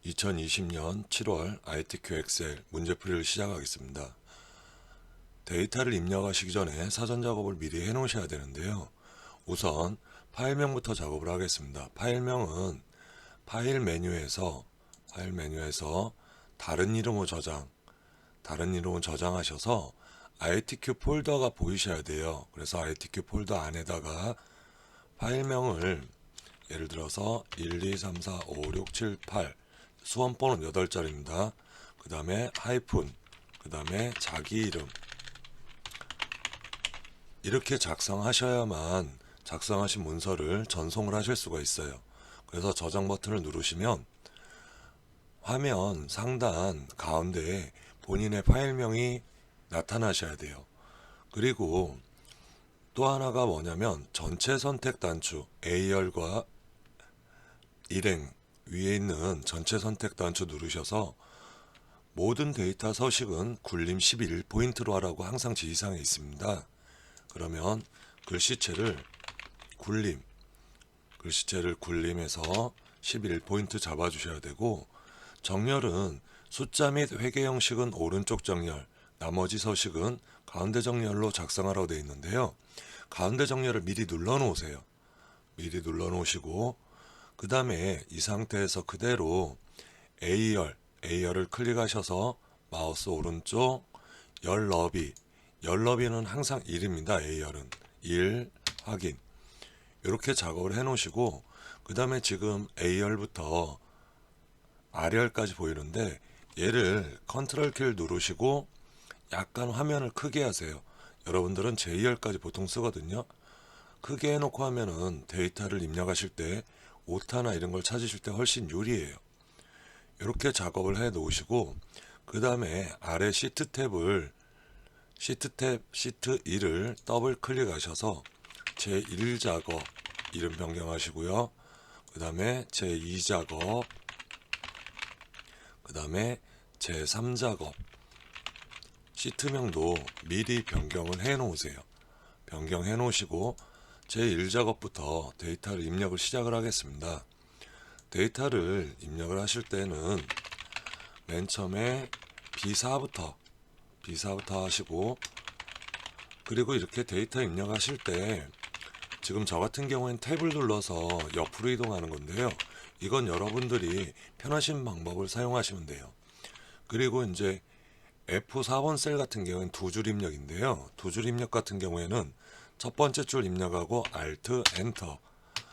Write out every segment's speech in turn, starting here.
2020년 7월 ITQ 엑셀 문제풀이를 시작하겠습니다. 데이터를 입력하시기 전에 사전 작업을 미리 해 놓으셔야 되는데요. 우선 파일명부터 작업을 하겠습니다. 파일명은 파일 메뉴에서 다른 이름으로 저장하셔서 ITQ 폴더가 보이셔야 돼요. 그래서 ITQ 폴더 안에다가 파일명을 예를 들어서 1, 2, 3, 4, 5, 6, 7, 8 수험번호는 8자리입니다. 그 다음에 하이픈, 그 다음에 자기 이름 이렇게 작성하셔야만 작성하신 문서를 전송을 하실 수가 있어요. 그래서 저장 버튼을 누르시면 화면 상단 가운데에 본인의 파일명이 나타나셔야 돼요. 그리고 또 하나가 뭐냐면 전체 선택 단추 A열과 일행 위에 있는 전체 선택 단추 누르셔서 모든 데이터 서식은 굴림 11포인트로 하라고 항상 지시사항에 있습니다. 그러면 글씨체를 굴림해서 11포인트 잡아주셔야 되고, 정렬은 숫자 및 회계 형식은 오른쪽 정렬, 나머지 서식은 가운데 정렬로 작성하라고 되어 있는데요. 가운데 정렬을 미리 눌러 놓으세요. 미리 눌러 놓으시고 그 다음에 이 상태에서 그대로 A열을 클릭하셔서 마우스 오른쪽 열 너비는 항상 1입니다. A열은 1 확인. 이렇게 작업을 해 놓으시고, 그 다음에 지금 A열부터 R열까지 보이는데 얘를 컨트롤 키를 누르시고 약간 화면을 크게 하세요. 여러분들은 J열까지 보통 쓰거든요. 크게 해놓고 하면은 데이터를 입력하실 때 오타나 이런 걸 찾으실 때 훨씬 유리해요. 이렇게 작업을 해 놓으시고, 그 다음에 아래 시트 2를 더블 클릭하셔서 제1작업 이름 변경하시고요. 그 다음에 제2작업, 그 다음에 제3작업 시트명도 미리 변경을 해 놓으세요. 변경해 놓으시고 제1작업부터 데이터를 입력을 시작을 하겠습니다. 데이터를 입력을 하실 때는 맨 처음에 B4부터 하시고, 그리고 이렇게 데이터 입력하실 때 지금 저 같은 경우엔 탭을 눌러서 옆으로 이동하는 건데요. 이건 여러분들이 편하신 방법을 사용하시면 돼요. 그리고 이제 F4번 셀 같은 경우는 두 줄 입력인데요. 두 줄 입력 같은 경우에는 첫 번째 줄 입력하고 Alt, Enter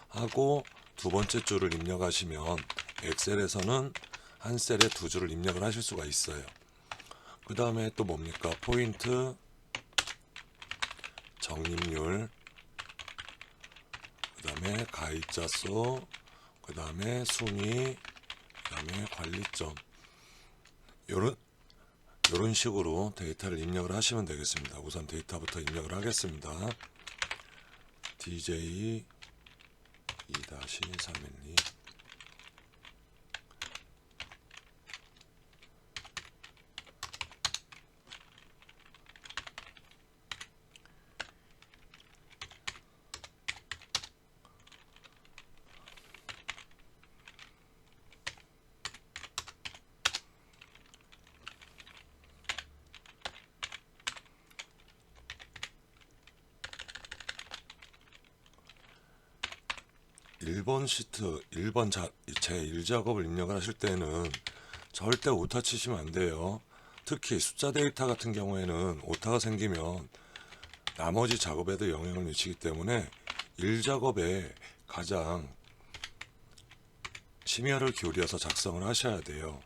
하고 두 번째 줄을 입력하시면 엑셀에서는 한 셀에 두 줄을 입력을 하실 수가 있어요. 그 다음에 또 뭡니까? 포인트, 적립률, 그 다음에 가입자 수, 그 다음에 순위, 그 다음에 관리점. 이런 식으로 데이터를 입력을 하시면 되겠습니다. 우선 데이터부터 입력을 하겠습니다. DJ 2-312 1번 시트, 제 1작업을 입력을 하실 때는 절대 오타 치시면 안 돼요. 특히 숫자 데이터 같은 경우에는 오타가 생기면 나머지 작업에도 영향을 미치기 때문에 1작업에 가장 심혈을 기울여서 작성을 하셔야 돼요.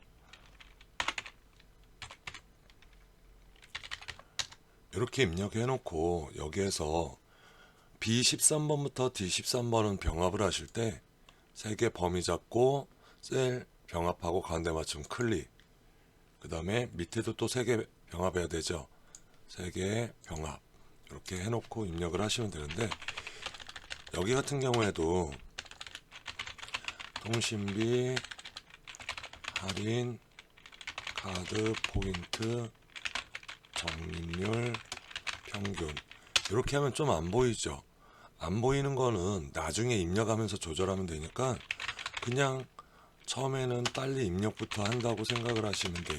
이렇게 입력해 놓고 여기에서 B13번부터 D13번은 병합을 하실 때 3개 범위 잡고 셀 병합하고 가운데 맞춤 클릭, 그 다음에 밑에도 또 3개 병합해야 되죠. 3개 병합 이렇게 해놓고 입력을 하시면 되는데, 여기 같은 경우에도 통신비, 할인, 카드, 포인트, 적립률, 평균 이렇게 하면 좀 안 보이죠. 안 보이는 거는 나중에 입력하면서 조절하면 되니까 그냥 처음에는 빨리 입력부터 한다고 생각을 하시면 돼요.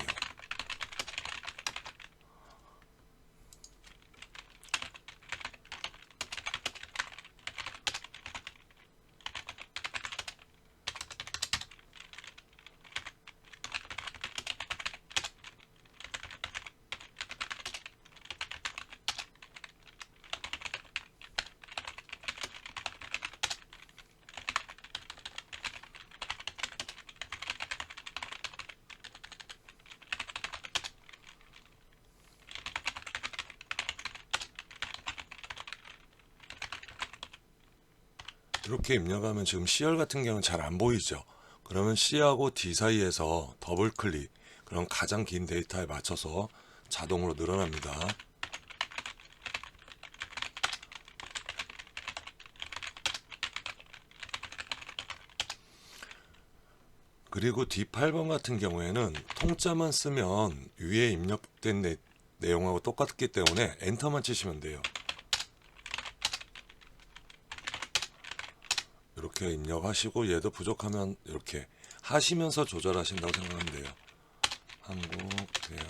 이렇게 입력하면 지금 C열 같은 경우는 잘 안 보이죠. 그러면 C하고 D 사이에서 더블 클릭, 그럼 가장 긴 데이터에 맞춰서 자동으로 늘어납니다. 그리고 D8번 같은 경우에는 통짜만 쓰면 위에 입력된 내용하고 똑같기 때문에 엔터만 치시면 돼요. 이렇게 입력하시고 얘도 부족하면 이렇게 하시면서 조절하신다고 생각하면 돼요. 한국 대한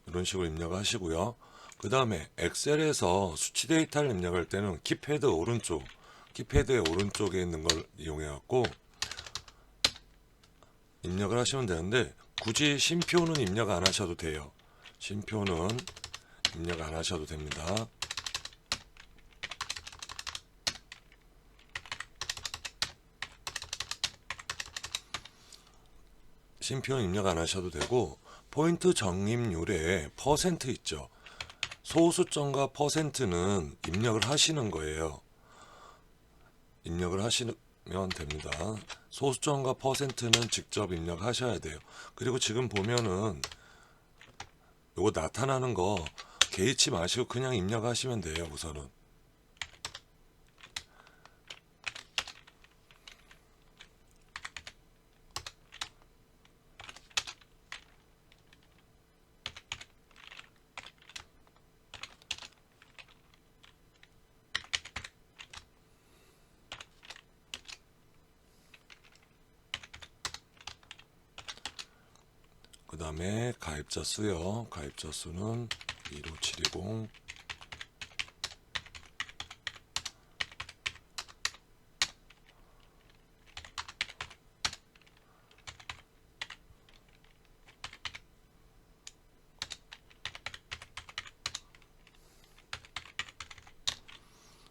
이런 식으로 입력하시고요. 그 다음에 엑셀에서 수치 데이터를 입력할 때는 키패드 오른쪽, 키패드의 오른쪽에 있는 걸 이용해 갖고 입력을 하시면 되는데, 굳이 쉼표는 입력 안 하셔도 돼요. 쉼표는 입력 안 하셔도 됩니다. 쉼표는 입력 안 하셔도 되고, 포인트 적립률에 퍼센트 있죠. 소수점과 퍼센트는 입력을 하시는 거예요. 입력을 하시면 됩니다. 소수점과 퍼센트는 직접 입력하셔야 돼요. 그리고 지금 보면은 요거 나타나는 거 개의치 마시고 그냥 입력하시면 돼요. 우선은 그 다음에 가입자 수요. 가입자 수는 25720.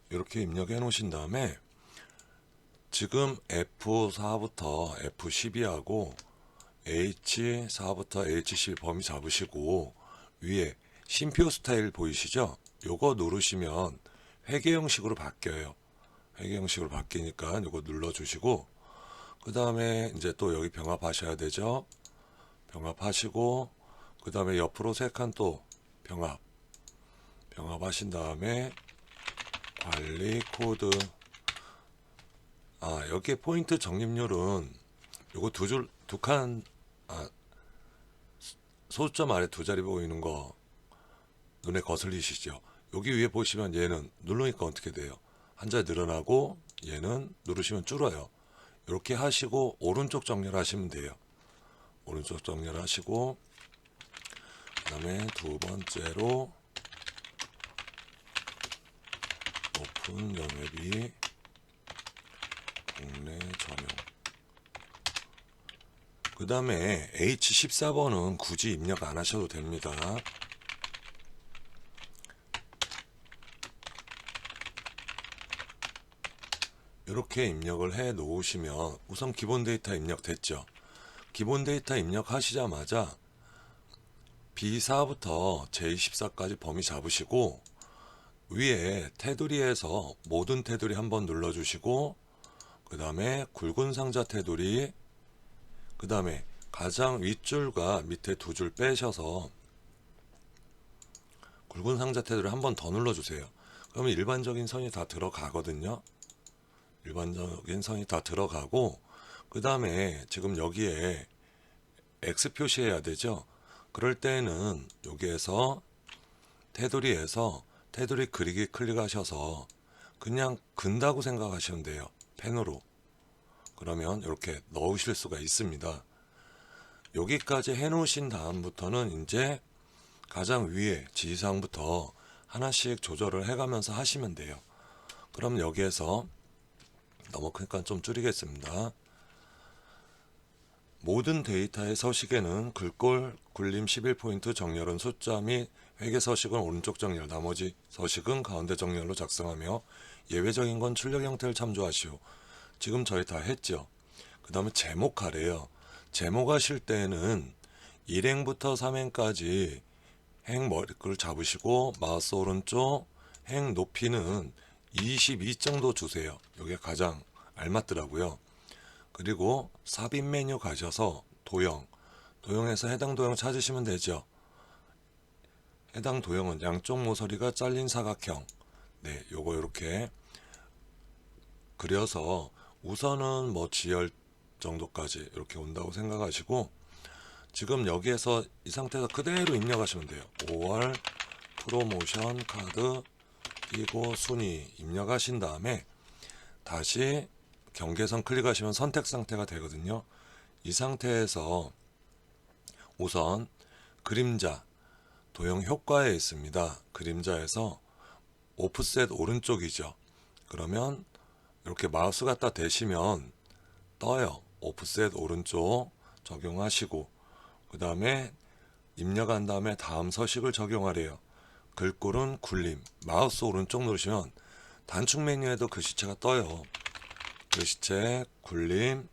이렇게 입력해 놓으신 다음에 지금 F4부터 F12하고 H4부터 H12 범위 잡으시고 위에 쉼표 스타일 보이시죠? 요거 누르시면 회계 형식으로 바뀌어요. 회계 형식으로 바뀌니까 요거 눌러주시고, 그 다음에 이제 또 여기 병합하셔야 되죠. 병합하시고, 그 다음에 옆으로 세 칸 또 병합하신 다음에 관리 코드. 여기에 포인트 적립률은 요거 두 칸, 소수점 아래 두 자리 보이는 거 눈에 거슬리시죠? 여기 위에 보시면 얘는 누르니까 어떻게 돼요? 한 자리 늘어나고 얘는 누르시면 줄어요. 이렇게 하시고 오른쪽 정렬하시면 돼요. 오른쪽 정렬하시고, 그 다음에 두 번째로 오픈 영업이 국내 전용. 그 다음에 H14번은 굳이 입력 안 하셔도 됩니다. 이렇게 입력을 해 놓으시면 우선 기본 데이터 입력됐죠. 기본 데이터 입력하시자마자 B4부터 J14까지 범위 잡으시고 위에 테두리에서 모든 테두리 한번 눌러주시고, 그 다음에 굵은 상자 테두리, 그 다음에 가장 윗줄과 밑에 두 줄 빼셔서 굵은 상자 테두리 한 번 더 눌러주세요. 그러면 일반적인 선이 다 들어가거든요. 일반적인 선이 다 들어가고, 그 다음에 지금 여기에 X 표시해야 되죠. 그럴 때는 여기에서 테두리에서 테두리 그리기 클릭하셔서 그냥 근다고 생각하시면 돼요. 펜으로. 그러면 이렇게 넣으실 수가 있습니다. 여기까지 해 놓으신 다음부터는 이제 가장 위에 지지사항부터 하나씩 조절을 해가면서 하시면 돼요. 그럼 여기에서 너무 크니까 좀 줄이겠습니다. 모든 데이터의 서식에는 글꼴, 굴림 11포인트, 정렬은 숫자 및 회계 서식은 오른쪽 정렬, 나머지 서식은 가운데 정렬로 작성하며 예외적인 건 출력 형태를 참조하시오. 지금 저희 다 했죠. 그 다음에 제목하래요. 제목하실 때는 1행부터 3행까지 행 머리글을 잡으시고 마우스 오른쪽 행 높이는 22 정도 주세요. 이게 가장 알맞더라고요. 그리고 삽입 메뉴 가셔서 도형에서 해당 도형 찾으시면 되죠. 해당 도형은 양쪽 모서리가 잘린 사각형. 네, 요거 이렇게 그려서 우선은 뭐 지열 정도까지 이렇게 온다고 생각하시고, 지금 여기에서 이 상태에서 그대로 입력하시면 돼요. 5월 프로모션 카드 띄고 순위 입력하신 다음에 다시 경계선 클릭하시면 선택 상태가 되거든요. 이 상태에서 우선 그림자 도형 효과에 있습니다. 그림자에서 오프셋 오른쪽이죠. 그러면 이렇게 마우스 갖다 대시면 떠요. 오프셋 오른쪽 적용하시고, 그 다음에 입력한 다음에 다음 서식을 적용하래요. 글꼴은 굴림, 마우스 오른쪽 누르시면 단축 메뉴에도 글씨체가 떠요. 글씨체 굴림,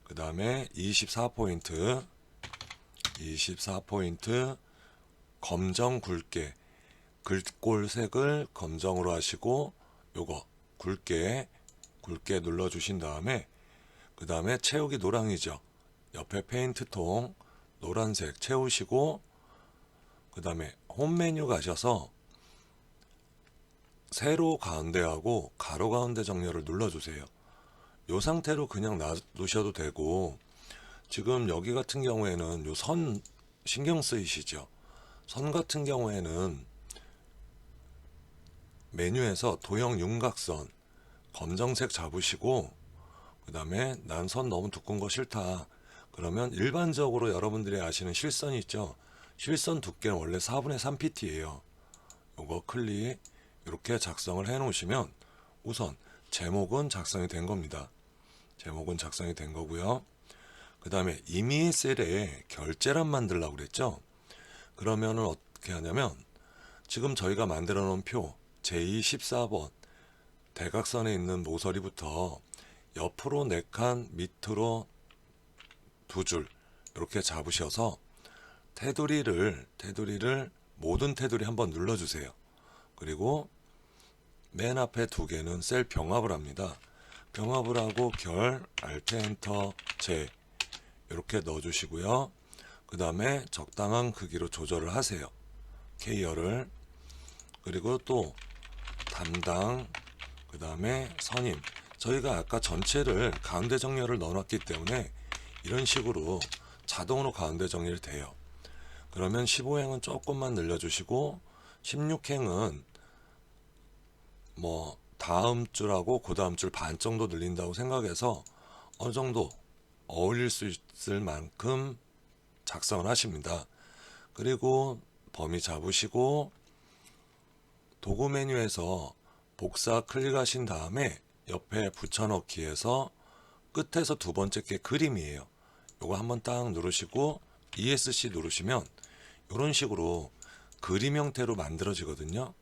그 다음에 24포인트 검정 굵게, 글꼴 색을 검정으로 하시고 요거 굵게 눌러주신 다음에, 그 다음에 채우기 노랑이죠. 옆에 페인트 통 노란색 채우시고, 그 다음에 홈 메뉴 가셔서 세로 가운데하고 가로 가운데 정렬을 눌러주세요. 이 상태로 그냥 놔두셔도 되고, 지금 여기 같은 경우에는 요 선 신경 쓰이시죠? 선 같은 경우에는 메뉴에서 도형 윤곽선 검정색 잡으시고, 그 다음에 난 선 너무 두꺼운 거 싫다. 그러면 일반적으로 여러분들이 아시는 실선이 있죠? 실선 두께는 원래 4분의 3pt예요. 요거 클릭 이렇게 작성을 해 놓으시면 우선 제목은 작성이 된 겁니다. 제목은 작성이 된 거고요. 그 다음에 이미 셀에 결제란 만들려고 그랬죠. 그러면은 어떻게 하냐면, 지금 저희가 만들어 놓은 표 제214번 대각선에 있는 모서리부터 옆으로 4칸, 밑으로 2줄 이렇게 잡으셔서 테두리를 모든 테두리 한번 눌러주세요. 그리고 맨 앞에 2개는 셀 병합을 합니다. 병합을 하고 결, Alt 엔터, 제 이렇게 넣어주시고요. 그 다음에 적당한 크기로 조절을 하세요. K열을. 그리고 또 담당, 그 다음에 선임. 저희가 아까 전체를 가운데 정렬을 넣어놨기 때문에 이런 식으로 자동으로 가운데 정렬이 돼요. 그러면 15행은 조금만 늘려주시고, 16행은 뭐 다음 줄하고 그 다음 줄 반 정도 늘린다고 생각해서 어느 정도 어울릴 수 있을 만큼 작성을 하십니다. 그리고 범위 잡으시고 도구 메뉴에서 복사 클릭하신 다음에 옆에 붙여넣기에서 끝에서 2번째 게 그림이에요. 요거 한번 딱 누르시고 ESC 누르시면 이런 식으로 그림 형태로 만들어지거든요.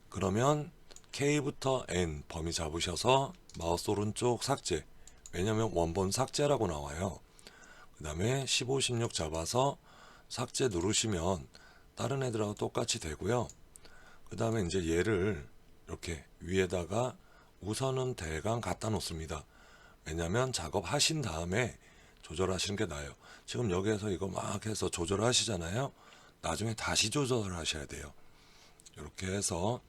그러면 K부터 N 범위 잡으셔서 마우스 오른쪽 삭제, 왜냐면 원본 삭제라고 나와요. 그 다음에 15, 16 잡아서 삭제 누르시면 다른 애들하고 똑같이 되고요. 그 다음에 이제 얘를 이렇게 위에다가 우선은 대강 갖다 놓습니다. 왜냐면 작업하신 다음에 조절하시는 게 나아요. 지금 여기에서 이거 막 해서 조절하시잖아요. 나중에 다시 조절을 하셔야 돼요. 이렇게 해서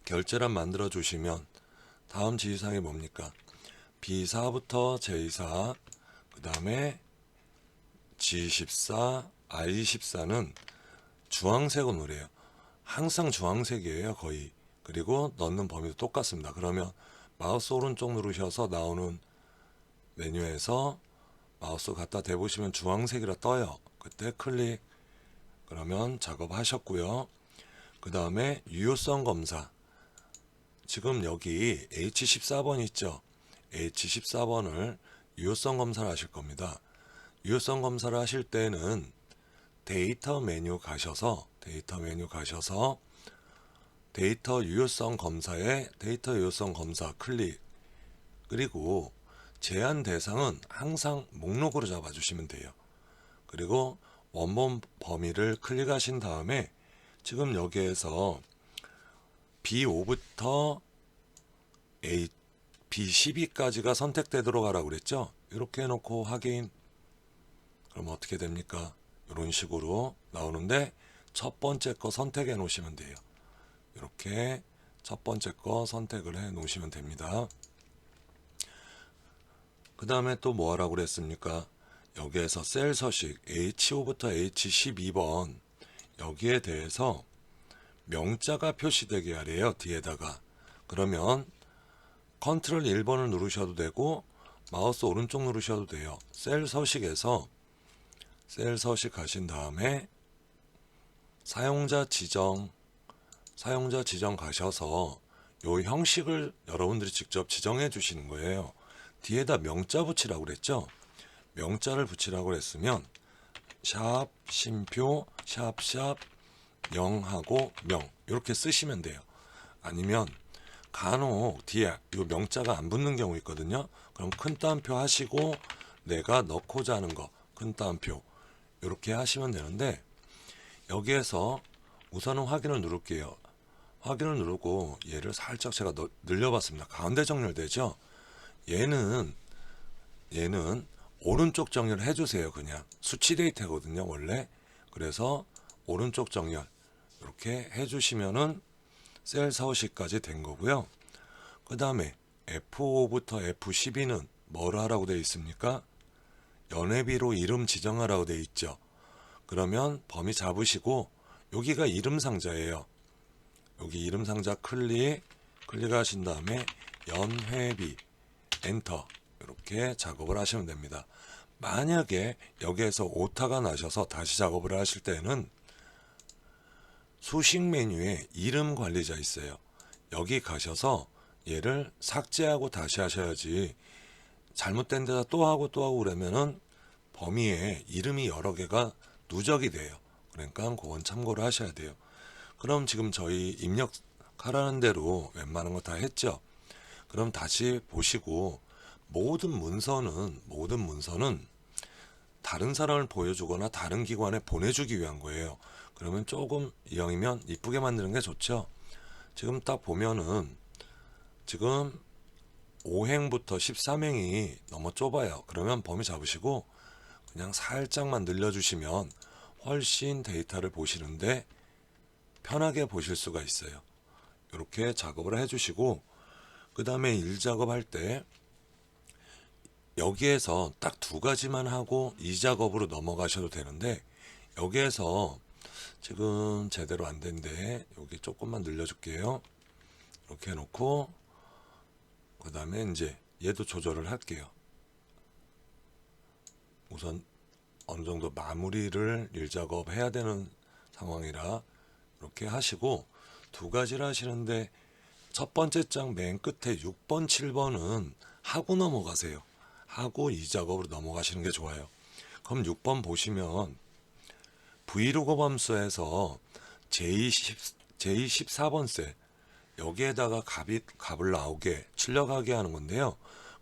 결제란 만들어 주시면 다음 지시사항이 뭡니까? B4부터 J4, 그 다음에 G14, I14는 주황색으로 해요. 항상 주황색이에요, 거의. 그리고 넣는 범위도 똑같습니다. 그러면 마우스 오른쪽 누르셔서 나오는 메뉴에서 마우스 갖다 대보시면 주황색이라 떠요. 그때 클릭. 그러면 작업하셨고요. 그 다음에 유효성 검사. 지금 여기 H14번 있죠? H14번을 유효성 검사를 하실 겁니다. 유효성 검사를 하실 때는 데이터 메뉴 가셔서 데이터 유효성 검사에 데이터 유효성 검사 클릭. 그리고 제한 대상은 항상 목록으로 잡아주시면 돼요. 그리고 원본 범위를 클릭하신 다음에 지금 여기에서 B5부터 B12까지가 선택되도록 하라고 그랬죠. 이렇게 해놓고 확인. 그럼 어떻게 됩니까? 이런 식으로 나오는데 첫 번째 거 선택해 놓으시면 돼요. 이렇게 첫 번째 거 선택을 해 놓으시면 됩니다. 그 다음에 또 뭐 하라고 그랬습니까? 여기에서 셀 서식 H5부터 H12번 여기에 대해서 명자가 표시되게 하래요. 뒤에다가. 그러면 컨트롤 1번을 누르셔도 되고 마우스 오른쪽 누르셔도 돼요. 셀 서식에서 셀 서식 하신 다음에 사용자 지정 가셔서 요 형식을 여러분들이 직접 지정해 주시는 거예요. 뒤에다 명자 붙이라고 그랬죠. 명자를 붙이라고 그랬으면 샵 심표 샵샵 0하고 명 이렇게 쓰시면 돼요. 아니면 간혹 뒤에 요 명자가 안 붙는 경우 있거든요. 그럼 큰 따옴표 하시고 내가 넣고자 하는 거 큰 따옴표 이렇게 하시면 되는데 여기에서 우선은 확인을 누를게요. 확인을 누르고 얘를 살짝 제가 늘려봤습니다. 가운데 정렬되죠. 얘는 오른쪽 정렬 해주세요. 그냥 수치 데이터거든요 원래. 그래서 오른쪽 정렬 이렇게 해주시면은 셀 서식까지 된 거고요. 그 다음에 F5부터 F12는 뭐를 하라고 되어 있습니까? 연회비로 이름 지정하라고 되어 있죠. 그러면 범위 잡으시고 여기가 이름 상자예요. 여기 이름 상자 클릭하신 다음에 연회비 엔터 이렇게 작업을 하시면 됩니다. 만약에 여기에서 오타가 나셔서 다시 작업을 하실 때는 수식 메뉴에 이름 관리자 있어요. 여기 가셔서 얘를 삭제하고 다시 하셔야지 잘못된 데다 또 하고 그러면은 범위에 이름이 여러 개가 누적이 돼요. 그러니까 그건 참고를 하셔야 돼요. 그럼 지금 저희 입력하라는 대로 웬만한 거 다 했죠. 그럼 다시 보시고 모든 문서는 다른 사람을 보여주거나 다른 기관에 보내주기 위한 거예요. 그러면 조금 이왕이면 이쁘게 만드는 게 좋죠. 지금 딱 보면은 지금 5행부터 13행이 너무 좁아요. 그러면 범위 잡으시고 그냥 살짝만 늘려주시면 훨씬 데이터를 보시는데 편하게 보실 수가 있어요. 이렇게 작업을 해주시고 그 다음에 일 작업할 때 여기에서 딱 두 가지만 하고 이 작업으로 넘어가셔도 되는데 여기에서 지금 제대로 안 된데 여기 조금만 늘려줄게요. 이렇게 해놓고 그 다음에 이제 얘도 조절을 할게요. 우선 어느 정도 마무리를 일 작업 해야 되는 상황이라 이렇게 하시고 두 가지를 하시는데 첫 번째 장 맨 끝에 6번 7번은 하고 넘어가세요. 하고 이 작업으로 넘어가시는 게 좋아요. 그럼 6번 보시면 브이로그 함수에서 J14번 셀 여기에다가 값을 나오게 출력하게 하는 건데요.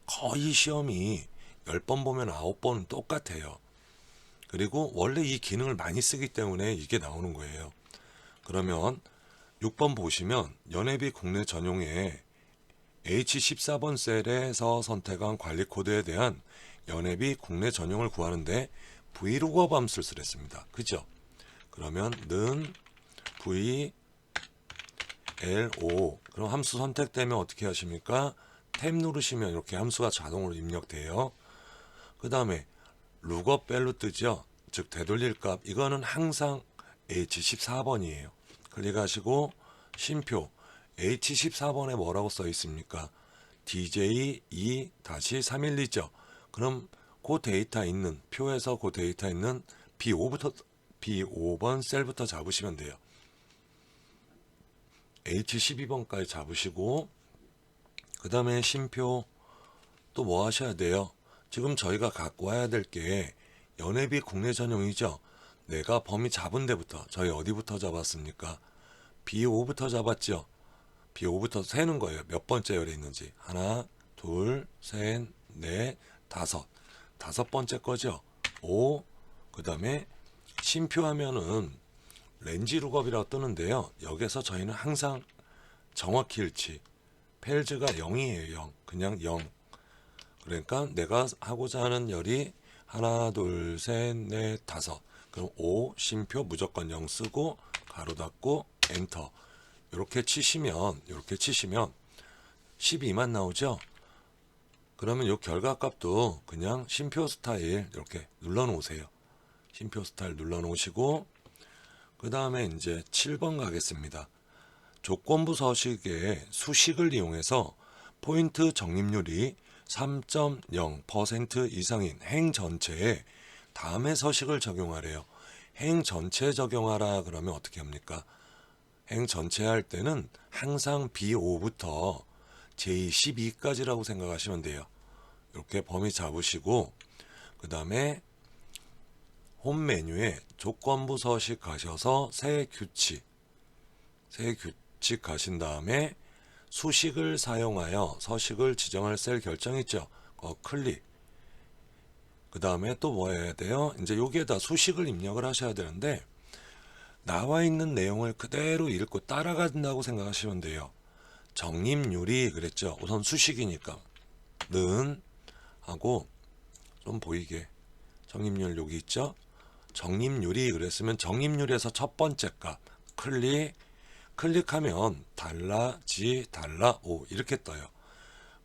거의 시험이 10번 보면 9번은 똑같아요. 그리고 원래 이 기능을 많이 쓰기 때문에 이게 나오는 거예요. 그러면 6번 보시면 연회비 국내 전용에 H14번 셀에서 선택한 관리 코드에 대한 연회비 국내 전용을 구하는데 브이로그 함수를 쓰랬습니다. 그죠? 그러면 는 VLO 그럼 함수 선택되면 어떻게 하십니까? 탭 누르시면 이렇게 함수가 자동으로 입력돼요. 그 다음에 룩업 밸류 뜨죠. 즉 되돌릴 값 이거는 항상 H14번이에요. 클릭하시고 쉼표 H14번에 뭐라고 써 있습니까? DJ2-312죠. 그럼 그 데이터 있는 표에서 그 데이터 있는 B5번 셀부터 잡으시면 돼요. H12번까지 잡으시고 그 다음에 쉼표 또 뭐 하셔야 돼요? 지금 저희가 갖고 와야 될 게 연회비 국내 전용이죠. 내가 범위 잡은 데부터 저희 어디부터 잡았습니까? B5부터 잡았죠. B5부터 세는 거예요. 몇 번째 열에 있는지. 하나, 둘, 셋, 넷, 다섯. 다섯 번째 거죠. 5. 그 다음에 쉼표 하면은 렌지 룩업이라고 뜨는데요. 여기서 저희는 항상 정확히 일치. 펠즈가 0이에요. 0. 그냥 0. 그러니까 내가 하고자 하는 열이 하나, 둘, 셋, 넷, 다섯. 그럼 5 쉼표 무조건 0 쓰고 가로 닫고 엔터. 이렇게 치시면 12만 나오죠. 그러면 이 결과값도 그냥 쉼표 스타일 이렇게 눌러 놓으세요. 쉼표 스타일 눌러 놓으시고 그 다음에 이제 7번 가겠습니다. 조건부 서식의 수식을 이용해서 포인트 적립률이 3.0% 이상인 행 전체에 다음의 서식을 적용하래요. 행 전체 적용하라 그러면 어떻게 합니까? 행 전체 할 때는 항상 B5부터 J12까지라고 생각하시면 돼요. 이렇게 범위 잡으시고 그 다음에 홈 메뉴에 조건부 서식 가셔서 새 규칙 가신 다음에 수식을 사용하여 서식을 지정할 셀 결정했죠. 클릭. 그 다음에 또 뭐 해야 돼요? 이제 여기에다 수식을 입력을 하셔야 되는데 나와 있는 내용을 그대로 읽고 따라간다고 생각하시면 돼요. 적립률이 그랬죠. 우선 수식이니까 는 하고 좀 보이게 적립률 여기 있죠. 적립률이 그랬으면 적립률에서 첫 번째 값 클릭하면 달라지5 이렇게 떠요.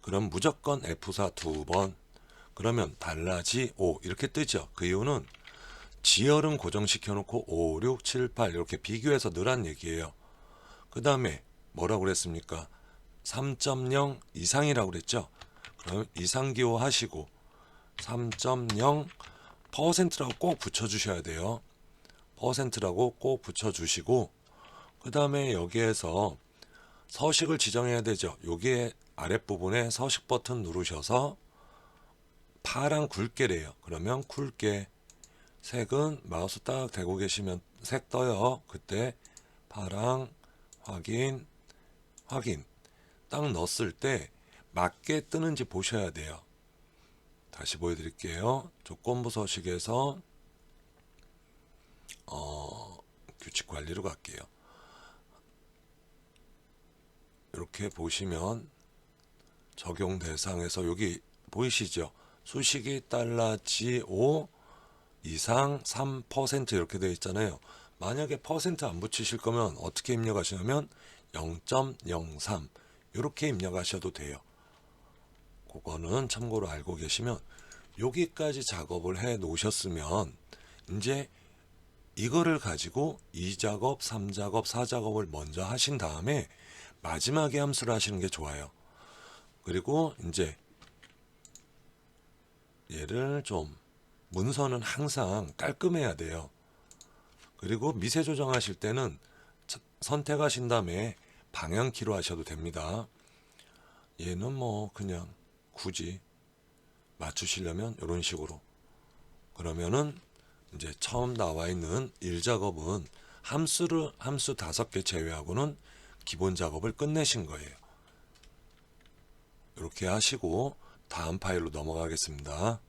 그럼 무조건 F4 2번 그러면 달라지5 이렇게 뜨죠. 그 이유는 지열은 고정시켜 놓고 5, 6, 7, 8 이렇게 비교해서 넣으란 얘기예요. 그 다음에 뭐라고 그랬습니까? 3.0 이상이라고 그랬죠. 그럼 이상 기호하시고 3.0%라고 꼭 붙여주셔야 돼요. 퍼센트라고 꼭 붙여주시고 그 다음에 여기에서 서식을 지정해야 되죠. 여기에 아랫부분에 서식 버튼 누르셔서 파랑 굵게래요. 그러면 굵게 색은 마우스 딱 대고 계시면 색 떠요. 그때 파랑 확인 딱 넣었을 때 맞게 뜨는지 보셔야 돼요. 다시 보여드릴게요. 조건부 서식에서 규칙 관리로 갈게요. 이렇게 보시면 적용 대상에서 여기 보이시죠? 수식이 달라지5 이상 3% 이렇게 되어 있잖아요. 만약에 퍼센트 안 붙이실 거면 어떻게 입력하시냐면 0.03 이렇게 입력하셔도 돼요. 그거는 참고로 알고 계시면 여기까지 작업을 해 놓으셨으면 이제 이거를 가지고 2작업, 3작업, 4작업을 먼저 하신 다음에 마지막에 함수를 하시는 게 좋아요. 그리고 이제 얘를 좀 문서는 항상 깔끔해야 돼요. 그리고 미세 조정하실 때는 선택하신 다음에 방향키로 하셔도 됩니다. 얘는 뭐 그냥 굳이 맞추시려면 이런 식으로 그러면은 이제 처음 나와 있는 1작업은 함수 5개 제외하고는 기본 작업을 끝내신 거예요. 이렇게 하시고 다음 파일로 넘어가겠습니다.